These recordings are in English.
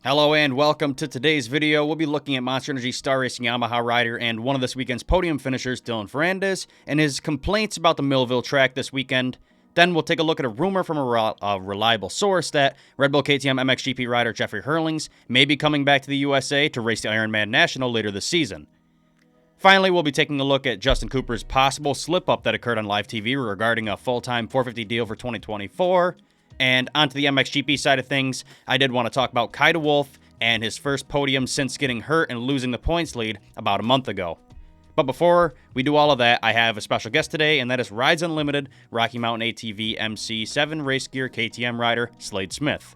Hello and welcome to today's video. We'll be looking at Monster Energy Star Racing Yamaha rider and one of this weekend's podium finishers, Dylan Ferrandis, and his complaints about the Millville track this weekend. Then we'll take a look at a rumor from a reliable source that Red Bull KTM MXGP rider Jeffrey Herlings may be coming back to the USA to race the Ironman National later this season. Finally, we'll be taking a look at Justin Cooper's possible slip-up that occurred on live TV regarding a full-time 450 deal for 2024. And onto the MXGP side of things, I did want to talk about Kida Wolf and his first podium since getting hurt and losing the points lead about a month ago. But before we do all of that, I have a special guest today, and that is Rides Unlimited Rocky Mountain ATV MC Seven Race Gear KTM rider Slade Smith.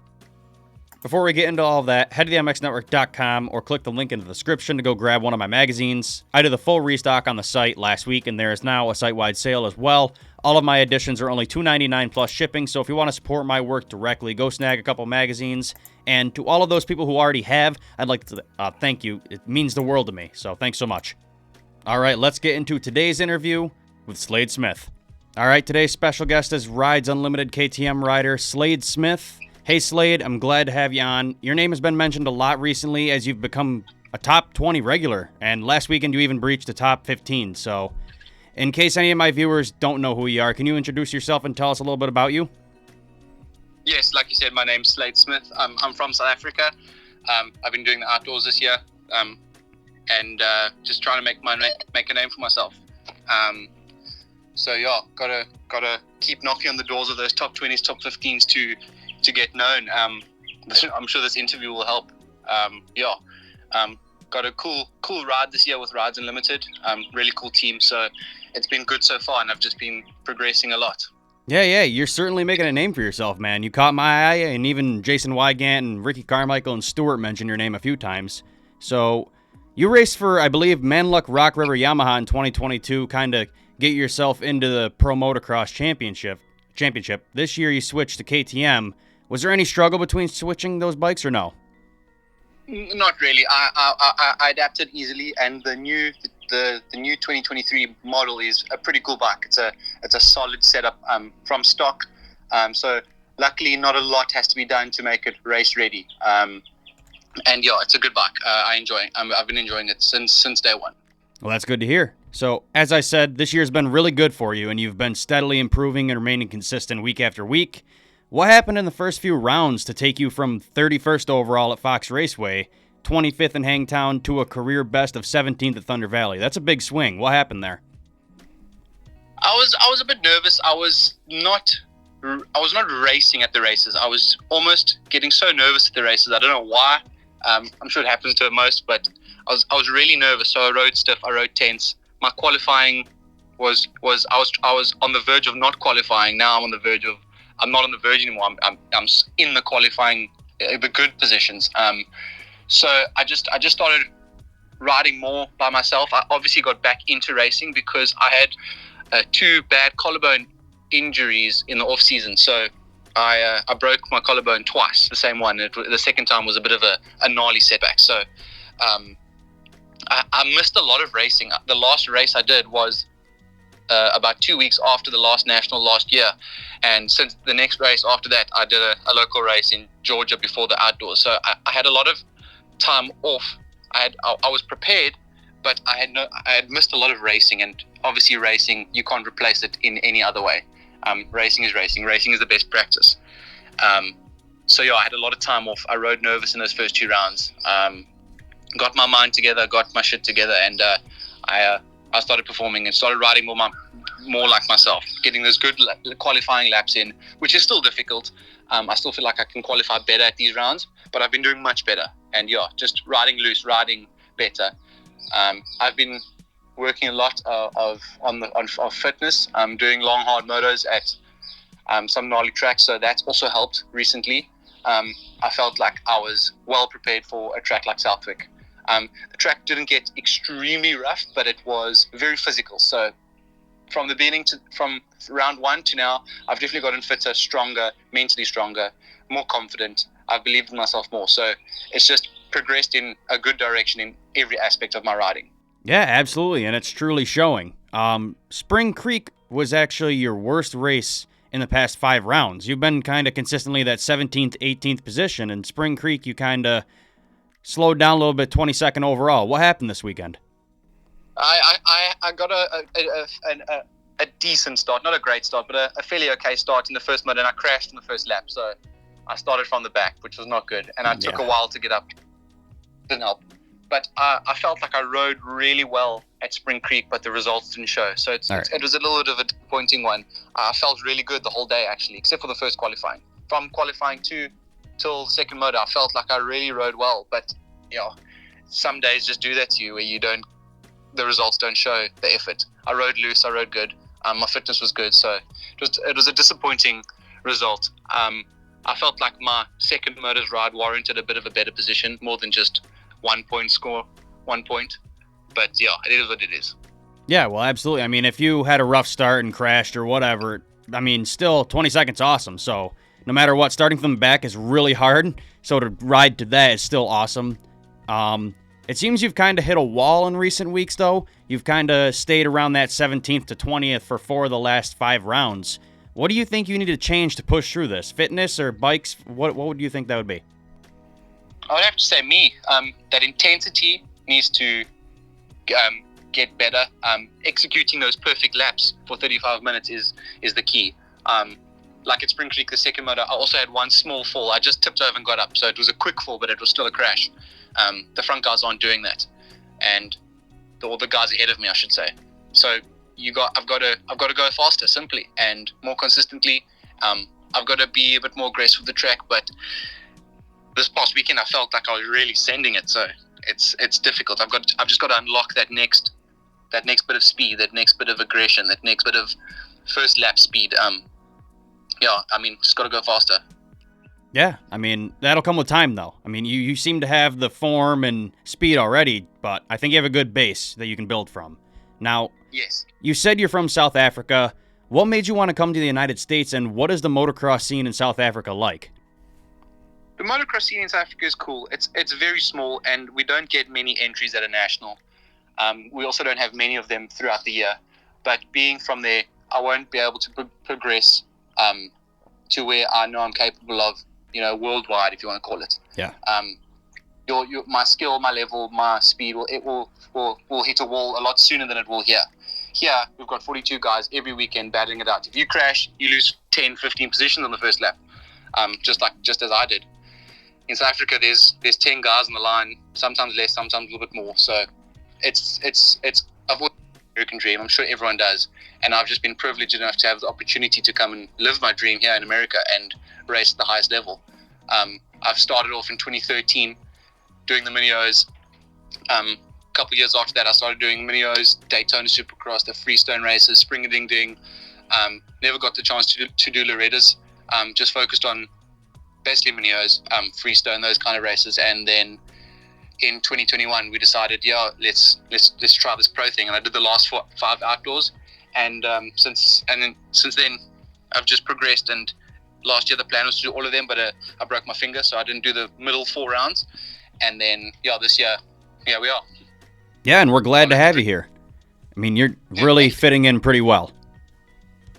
Before we get into all of that, head to the MXNetwork.com or click the link in the description to go grab one of my magazines. I did the full restock on the site last week, and there is now a site-wide sale as well. All of my editions are only $2.99 plus shipping, so if you want to support my work directly, go snag a couple magazines. And to all of those people who already have, I'd like to thank you. It means the world to me, so thanks so much. All right, let's get into today's interview with Slade Smith. All right, today's special guest is Rides Unlimited KTM rider Slade Smith. Hey, Slade, I'm glad to have you on. Your name has been mentioned a lot recently as you've become a top 20 regular, and last weekend you even breached the top 15, so in case any of my viewers don't know who you are, can you introduce yourself and tell us a little bit about you? Yes, like you said, my name's Slade Smith. I'm from South Africa. I've been doing the outdoors this year, and just trying to make a name for myself. So yeah, gotta keep knocking on the doors of those top 20s, top 15s to get known. I'm sure this interview will help. Got a cool ride this year with Rides Unlimited. Really cool team, so it's been good so far, and I've just been progressing a lot. Yeah, you're certainly making a name for yourself, man. You caught my eye, and even Jason Wygant and Ricky Carmichael and Stewart mentioned your name a few times. So you raced for, I believe, Manluck Rock River Yamaha in 2022, kind of get yourself into the Pro Motocross Championship. This year you switched to KTM. Was there any struggle between switching those bikes or no? Not really. I adapted easily, and the new 2023 model is a pretty cool bike. It's a solid setup from stock. So luckily, not a lot has to be done to make it race ready. And yeah, it's a good bike. I enjoy it. I've been enjoying it since day one. Well, that's good to hear. So, as I said, this year's been really good for you, and you've been steadily improving and remaining consistent week after week. What happened in the first few rounds to take you from 31st overall at Fox Raceway, 25th in Hangtown, to a career best of 17th at Thunder Valley? That's a big swing. What happened there? I was a bit nervous. I was not racing at the races. I was almost getting so nervous at the races. I don't know why. I'm sure it happens to most, but I was really nervous. So I rode stiff. I rode tense. My qualifying was I was on the verge of not qualifying. Now I'm on the verge of. I'm not on the verge anymore. I'm in the qualifying, the good positions. So I just started riding more by myself. I obviously got back into racing because I had 2 bad collarbone injuries in the off season. So I broke my collarbone twice, the same one. The second time was a bit of a gnarly setback. So I missed a lot of racing. The last race I did was about 2 weeks after the last national last year, and since the next race after that I did a local race in Georgia before the outdoors. So I had a lot of time off. I was prepared, but I had missed a lot of racing, and obviously racing, you can't replace it in any other way. Racing is racing is the best practice. So yeah, I had a lot of time off. I rode nervous in those first 2 rounds, got my mind together, got my shit together, and I started performing and started riding more like myself, getting those good qualifying laps in, which is still difficult. I still feel like I can qualify better at these rounds, but I've been doing much better. And yeah, just riding loose, riding better. I've been working a lot of fitness. I'm doing long, hard motos at some gnarly tracks, so that's also helped recently. I felt like I was well prepared for a track like Southwick. The track didn't get extremely rough, but it was very physical. So from the beginning from round 1 to now, I've definitely gotten fitter, stronger, mentally stronger, more confident. I've believed in myself more. So it's just progressed in a good direction in every aspect of my riding. Yeah, absolutely, and it's truly showing. Spring Creek was actually your worst race in the past 5 rounds. You've been kind of consistently that 17th, 18th position. In Spring Creek, you kind of slowed down a little bit, 22nd overall. What happened this weekend? I got a decent start, not a great start, but a fairly okay start in the first mud, and I crashed in the first lap. So I started from the back, which was not good, and I took a while to get up. Didn't help. But I felt like I rode really well at Spring Creek, but the results didn't show. So it was a little bit of a disappointing one. I felt really good the whole day, actually, except for the first qualifying. From qualifying till second motor, I felt like I really rode well. But some days just do that to you, where the results don't show the effort. I rode loose, I rode good. My fitness was good, so it was a disappointing result. I felt like my second motor's ride warranted a bit of a better position, more than just 1 point score, 1 point. But it is what it is. Yeah, well, absolutely. I mean, if you had a rough start and crashed or whatever, I mean, still 20 seconds awesome. So no matter what, starting from the back is really hard. So to ride to that is still awesome. It seems you've kind of hit a wall in recent weeks, though. You've kind of stayed around that 17th to 20th for 4 of the last 5 rounds. What do you think you need to change to push through this? Fitness or bikes? What would you think that would be? I would have to say that intensity needs to get better. Executing those perfect laps for 35 minutes is the key. Like at Spring Creek, the second motor, I also had one small fall. I just tipped over and got up, so it was a quick fall, but it was still a crash. The front guys aren't doing that, and all the guys ahead of me, I should say. So I've got to go faster, simply, and more consistently. I've got to be a bit more aggressive with the track, but this past weekend I felt like I was really sending it, so it's difficult. I've just got to unlock that next bit of speed, that next bit of aggression, that next bit of first lap speed. Just got to go faster. Yeah, I mean, that'll come with time, though. I mean, you seem to have the form and speed already, but I think you have a good base that you can build from. Now, yes. You said you're from South Africa. What made you want to come to the United States, and what is the motocross scene in South Africa like? The motocross scene in South Africa is cool. It's very small, and we don't get many entries at a national. We also don't have many of them throughout the year. But being from there, I won't be able to progress to where I know I'm capable of, worldwide, if you want to call it. Yeah. My skill, my level, my speed will hit a wall a lot sooner than it will here. Here, we've got 42 guys every weekend battling it out. If you crash, you lose 10, 15 positions on the first lap, just as I did. In South Africa, there's 10 guys on the line, sometimes less, sometimes a little bit more. So it's I've always had an American dream. I'm sure everyone does, and I've just been privileged enough to have the opportunity to come and live my dream here in America and race at the highest level. I've started off in 2013 doing the Mini-O's. A couple of years after that, I started doing Mini-O's, Daytona Supercross, the Freestone races, Spring Ding Ding. Never got the chance to do Loretta's. Just focused on basically Mini-O's, Freestone, those kind of races. And then in 2021, we decided, let's try this pro thing. And I did the last 5 outdoors. And since then, I've just progressed. And last year, the plan was to do all of them, but I broke my finger, so I didn't do the middle 4 rounds. And then, this year, here we are. Yeah, and we're glad to have you here. I mean, you're really fitting in pretty well.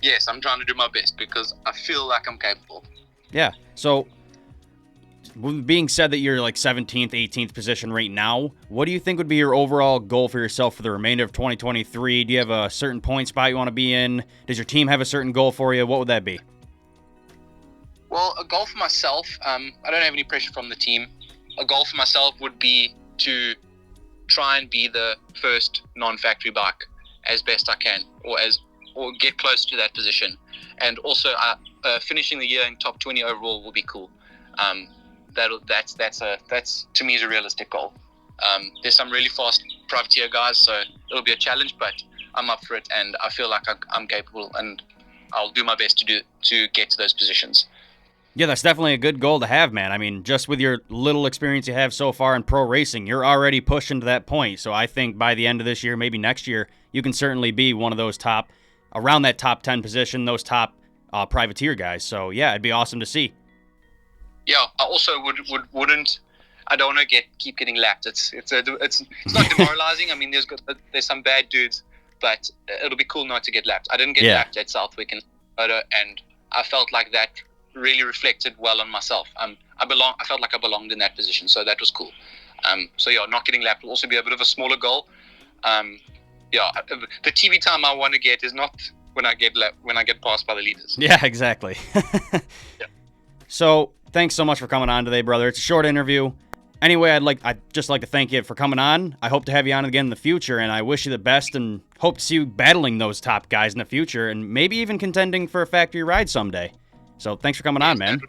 Yes, I'm trying to do my best because I feel like I'm capable. Yeah, so with being said that you're like 17th, 18th position right now, what do you think would be your overall goal for yourself for the remainder of 2023? Do you have a certain point spot you want to be in? Does your team have a certain goal for you? What would that be? Well, a goal for myself, I don't have any pressure from the team. A goal for myself would be to try and be the first non-factory bike as best I can, or get close to that position. And also finishing the year in top 20 overall will be cool. That's to me is a realistic goal. There's some really fast privateer guys, so it'll be a challenge, but I'm up for it, and I feel like I'm capable, and I'll do my best to get to those positions. Yeah, that's definitely a good goal to have, man. I mean, just with your little experience you have so far in pro racing, you're already pushing to that point. So I think by the end of this year, maybe next year, you can certainly be one of those around that top 10 position, those top privateer guys. So yeah, it'd be awesome to see. Yeah, I also wouldn't. I don't want to keep getting lapped. It's not demoralizing. I mean, there's some bad dudes, but it'll be cool not to get lapped. I didn't get lapped at Southwick and Moto, and I felt like that really reflected well on myself. I felt like I belonged in that position, so that was cool. So yeah, not getting lapped will also be a bit of a smaller goal. Yeah, the TV time I want to get is not when I get passed by the leaders. Yeah, exactly. Yeah. So thanks so much for coming on today, brother. It's a short interview. Anyway, I'd just like to thank you for coming on. I hope to have you on again in the future, and I wish you the best and hope to see you battling those top guys in the future and maybe even contending for a factory ride someday. So thanks for coming on, man.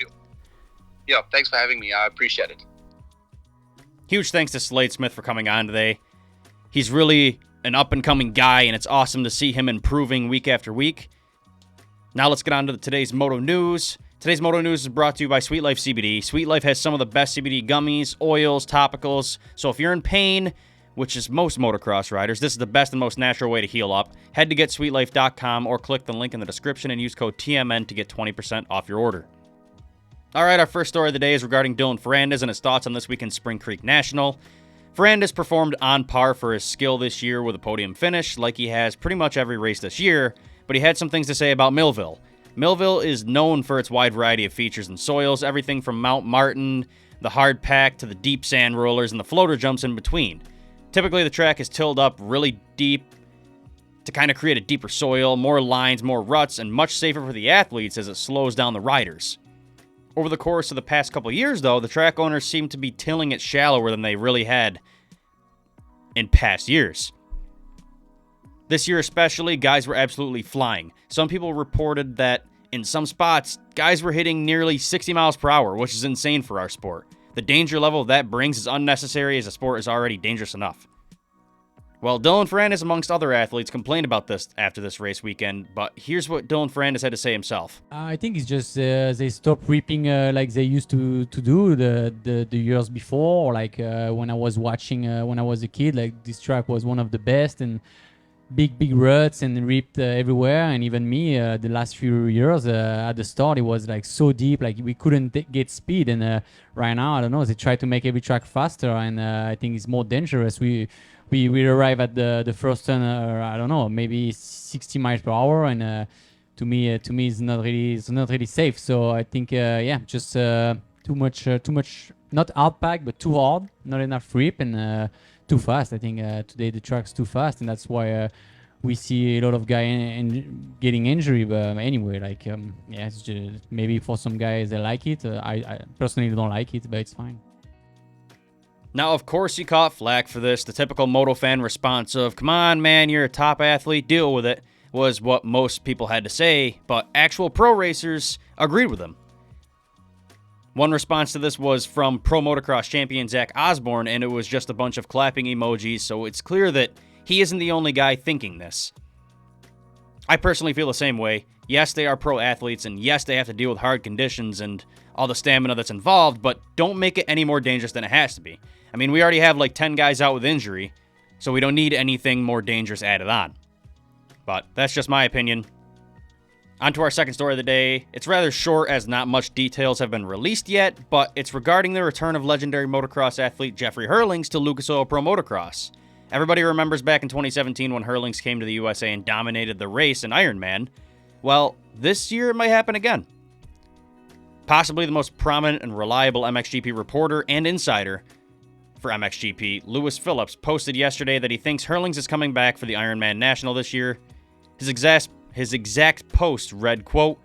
Yeah, thanks for having me. I appreciate it. Huge thanks to Slade Smith for coming on today. He's really an up-and-coming guy, and it's awesome to see him improving week after week. Now let's get on to today's Moto News. Today's Moto News is brought to you by Sweet Life CBD. Sweet Life has some of the best CBD gummies, oils, topicals. So if you're in pain, which is most motocross riders, this is the best and most natural way to heal up. Head to GetSweetLife.com or click the link in the description and use code TMN to get 20% off your order. All right, our first story of the day is regarding Dylan Ferrandis and his thoughts on this weekend's Spring Creek National. Ferrandis performed on par for his skill this year with a podium finish, like he has pretty much every race this year, but he had some things to say about Millville. Millville is known for its wide variety of features and soils, everything from Mount Martin, the hard pack, to the deep sand rollers and the floater jumps in between. Typically, the track is tilled up really deep to kind of create a deeper soil, more lines, more ruts, and much safer for the athletes as it slows down the riders. Over the course of the past couple years, though, the track owners seem to be tilling it shallower than they really had in past years. This year especially, guys were absolutely flying. Some people reported that in some spots, guys were hitting nearly 60 miles per hour, which is insane for our sport. The danger level that brings is unnecessary as the sport is already dangerous enough. Well, Dylan Ferrandis, amongst other athletes, complained about this after this race weekend, but here's what Dylan Ferrandis had to say himself. I think it's just they stopped ripping like they used to do the years before. Like when I was watching when I was a kid, like this track was one of the best and big ruts and ripped everywhere. And even me, the last few years at the start, it was like so deep, like we couldn't get speed. And right now, I don't know, they try to make every track faster, and I think it's more dangerous. We arrive at the first turn, I don't know, maybe 60 miles per hour, and to me it's not really safe. So I think just too much, not hard pack, but too hard, not enough rip, and too fast. I think today the track's too fast, and that's why we see a lot of guys getting injury. But anyway, like it's just, maybe for some guys they like it. I personally don't like it, but it's fine. Now, of course, he caught flack for this. The typical moto fan response of, "Come on, man, you're a top athlete, deal with it," was what most people had to say, but actual pro racers agreed with him. One response to this was from pro motocross champion Zach Osborne, and it was just a bunch of clapping emojis, so it's clear that he isn't the only guy thinking this. I personally feel the same way. Yes, they are pro athletes, and yes, they have to deal with hard conditions and all the stamina that's involved, but don't make it any more dangerous than it has to be. I mean, we already have like 10 guys out with injury, so we don't need anything more dangerous added on. But that's just my opinion. On to our second story of the day. It's rather short as not much details have been released yet, but it's regarding the return of legendary motocross athlete Jeffrey Herlings to Lucas Oil Pro Motocross. Everybody remembers back in 2017 when Herlings came to the USA and dominated the race in Ironman. Well, this year it might happen again. Possibly the most prominent and reliable MXGP reporter and insider for MXGP, Lewis Phillips, posted yesterday that he thinks Herlings is coming back for the Ironman National this year. His exact post read, quote,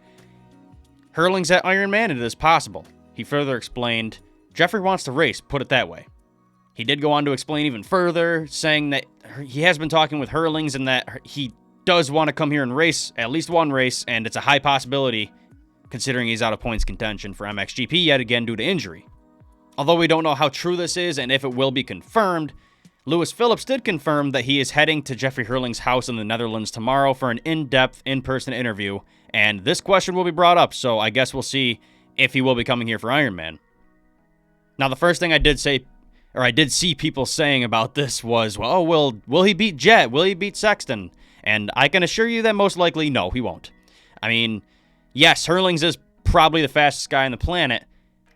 "Herlings at Ironman, it is possible." He further explained, "Jeffrey wants to race, put it that way." He did go on to explain even further, saying that he has been talking with Herlings and that he does want to come here and race at least one race, and it's a high possibility considering he's out of points contention for MXGP yet again due to injury. Although we don't know how true this is and if it will be confirmed, Lewis Phillips did confirm that he is heading to Jeffrey Herlings' house in the Netherlands tomorrow for an in-depth, in-person interview, and this question will be brought up, so I guess we'll see if he will be coming here for Ironman. Now, the first thing I did see people saying about this was, well, will he beat Jet? Will he beat Sexton? And I can assure you that most likely, no, he won't. I mean, yes, Herlings is probably the fastest guy on the planet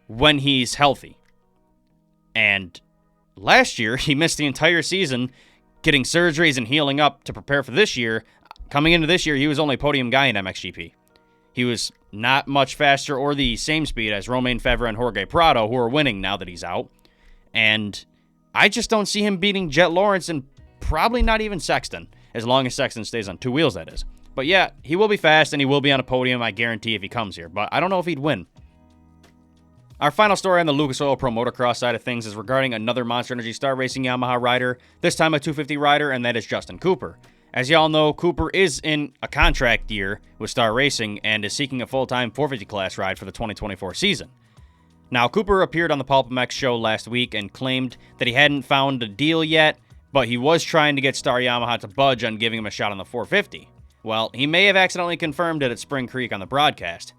when he's healthy. And last year, he missed the entire season getting surgeries and healing up to prepare for this year. Coming into this year, he was only a podium guy in MXGP. he was not much faster or the same speed as Romain Febvre and Jorge Prado, who are winning now that he's out. And I just don't see him beating Jet Lawrence and probably not even Sexton, as long as Sexton stays on 2 wheels, that is. But yeah, he will be fast and he will be on a podium, I guarantee, if he comes here. But I don't know if he'd win. Our final story on the Lucas Oil Pro Motocross side of things is regarding another Monster Energy Star Racing Yamaha rider, this time a 250 rider, and that is Justin Cooper. As y'all know, Cooper is in a contract year with Star Racing and is seeking a full-time 450 class ride for the 2024 season. Now, Cooper appeared on the Pulp MX show last week and claimed that he hadn't found a deal yet, but he was trying to get Star Yamaha to budge on giving him a shot on the 450. Well, he may have accidentally confirmed it at Spring Creek on the broadcast.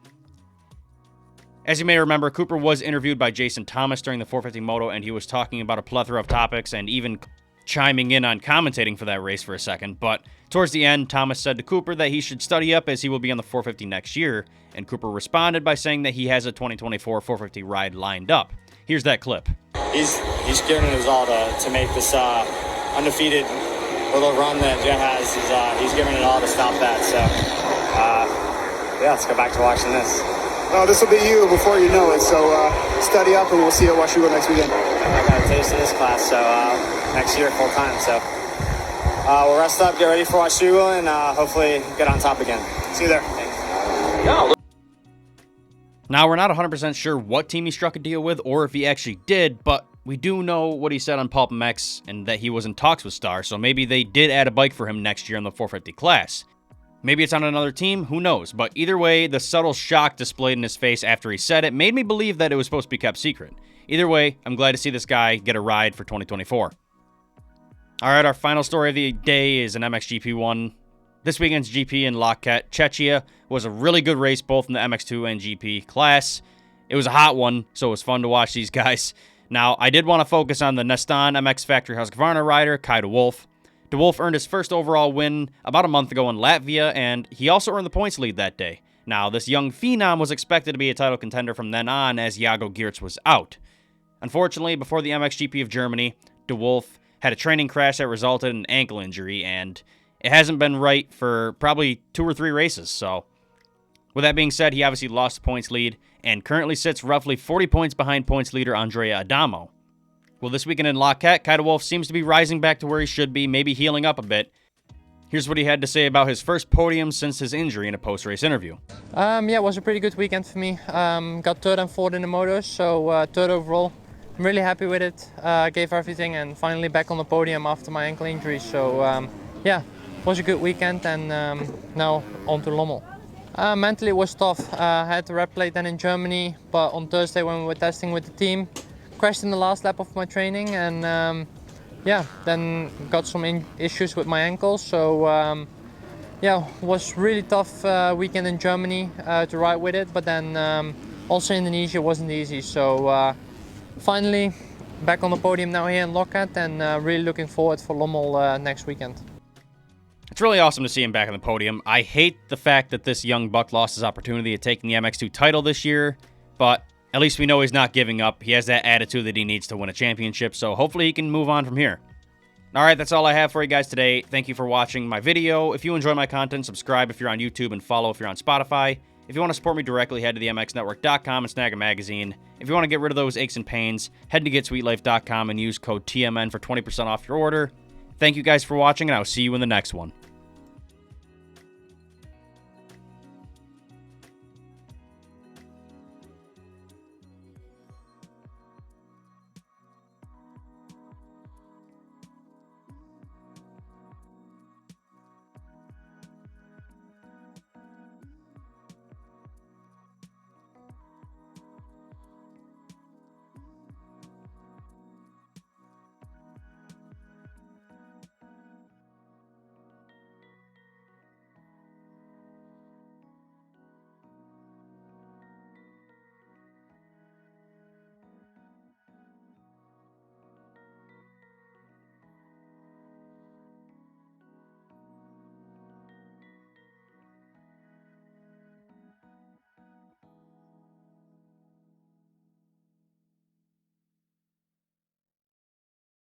As you may remember, Cooper was interviewed by Jason Thomas during the 450 Moto, and he was talking about a plethora of topics and even chiming in on commentating for that race for a second. But towards the end, Thomas said to Cooper that he should study up as he will be on the 450 next year, and Cooper responded by saying that he has a 2024 450 ride lined up. Here's that clip. He's giving his all to make this undefeated little run that Jet has. He's giving it all to stop that. So, yeah, let's go back to watching this. Oh, this will be you before you know it. So study up, and we'll see you at Washougal next weekend. I got a taste of this class, so next year full time. So we'll rest up, get ready for Washougal, and hopefully get on top again. See you there. Thanks. Now, we're not 100% sure what team he struck a deal with or if he actually did, but we do know what he said on Pulp MX and that he was in talks with Star, so maybe they did add a bike for him next year in the 450 class. Maybe it's on another team, who knows, but either way, the subtle shock displayed in his face after he said it made me believe that it was supposed to be kept secret. Either way, I'm glad to see this guy get a ride for 2024. Alright, our final story of the day is an MXGP one. This weekend's GP in Lacquette, Czechia, was a really good race both in the MX2 and GP class. It was a hot one, so it was fun to watch these guys. Now, I did want to focus on the Neston MX Factory Husqvarna rider, Kai de Wolf. De Wolf earned his first overall win about a month ago in Latvia, and he also earned the points lead that day. Now, this young phenom was expected to be a title contender from then on as Jago Geerts was out. Unfortunately, before the MXGP of Germany, De Wolf had a training crash that resulted in an ankle injury, and it hasn't been right for probably 2 or 3 races, so with that being said, he obviously lost the points lead and currently sits roughly 40 points behind points leader Andrea Adamo. Well, this weekend in Lacquette, Kai de Wolf seems to be rising back to where he should be, maybe healing up a bit. Here's what he had to say about his first podium since his injury in a post-race interview. Yeah, it was a pretty good weekend for me. Got third and fourth in the motos, so third overall. I'm really happy with it. Gave everything and finally back on the podium after my ankle injury. So yeah, it was a good weekend, and now on to Lommel. Mentally it was tough. I had the rep plate then in Germany, but on Thursday when we were testing with the team, crashed in the last lap of my training, and yeah, then got some issues with my ankle. So yeah, it was really tough weekend in Germany to ride with it, but then also Indonesia wasn't easy. So finally back on the podium now here in Lockhart, and really looking forward for Lommel next weekend. It's really awesome to see him back on the podium. I hate the fact that this young buck lost his opportunity at taking the MX2 title this year, but at least we know he's not giving up. He has that attitude that he needs to win a championship, so hopefully he can move on from here. Alright, that's all I have for you guys today. Thank you for watching my video. If you enjoy my content, subscribe if you're on YouTube and follow if you're on Spotify. If you want to support me directly, head to themxnetwork.com and snag a magazine. If you want to get rid of those aches and pains, head to getsweetlife.com and use code TMN for 20% off your order. Thank you guys for watching, and I'll see you in the next one.